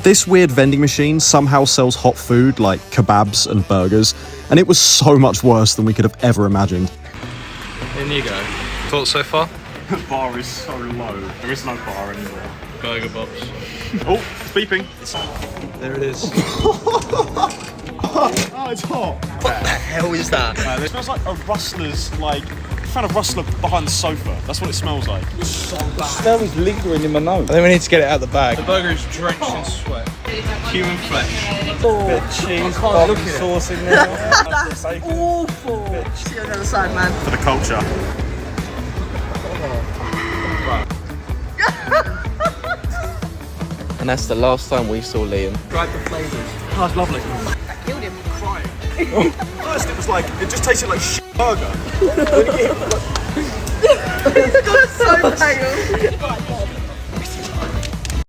This weird vending machine somehow sells hot food like kebabs and burgers, and it was so much worse than we could have ever imagined. In you go. Thoughts so far? The bar is so low. There is no bar anymore. Burger Bobs. Oh, it's beeping. There it is. Oh, it's hot. What the hell is that? It smells like a rustler's, like, you found a rustler behind the sofa. That's what it smells like. So bad. The smell is lingering in my nose. I think we need to get it out of the bag. The burger is drenched in sweat. Human flesh. Oh, bit of cheese, barbecue sauce in there. That's awful. See you on the other side, man. For the culture. And that's the last time we saw Liam. Tried the flavours. Oh, it's lovely. That killed him. Crying. First it was like, it just tasted like shit burger. He's got so pale.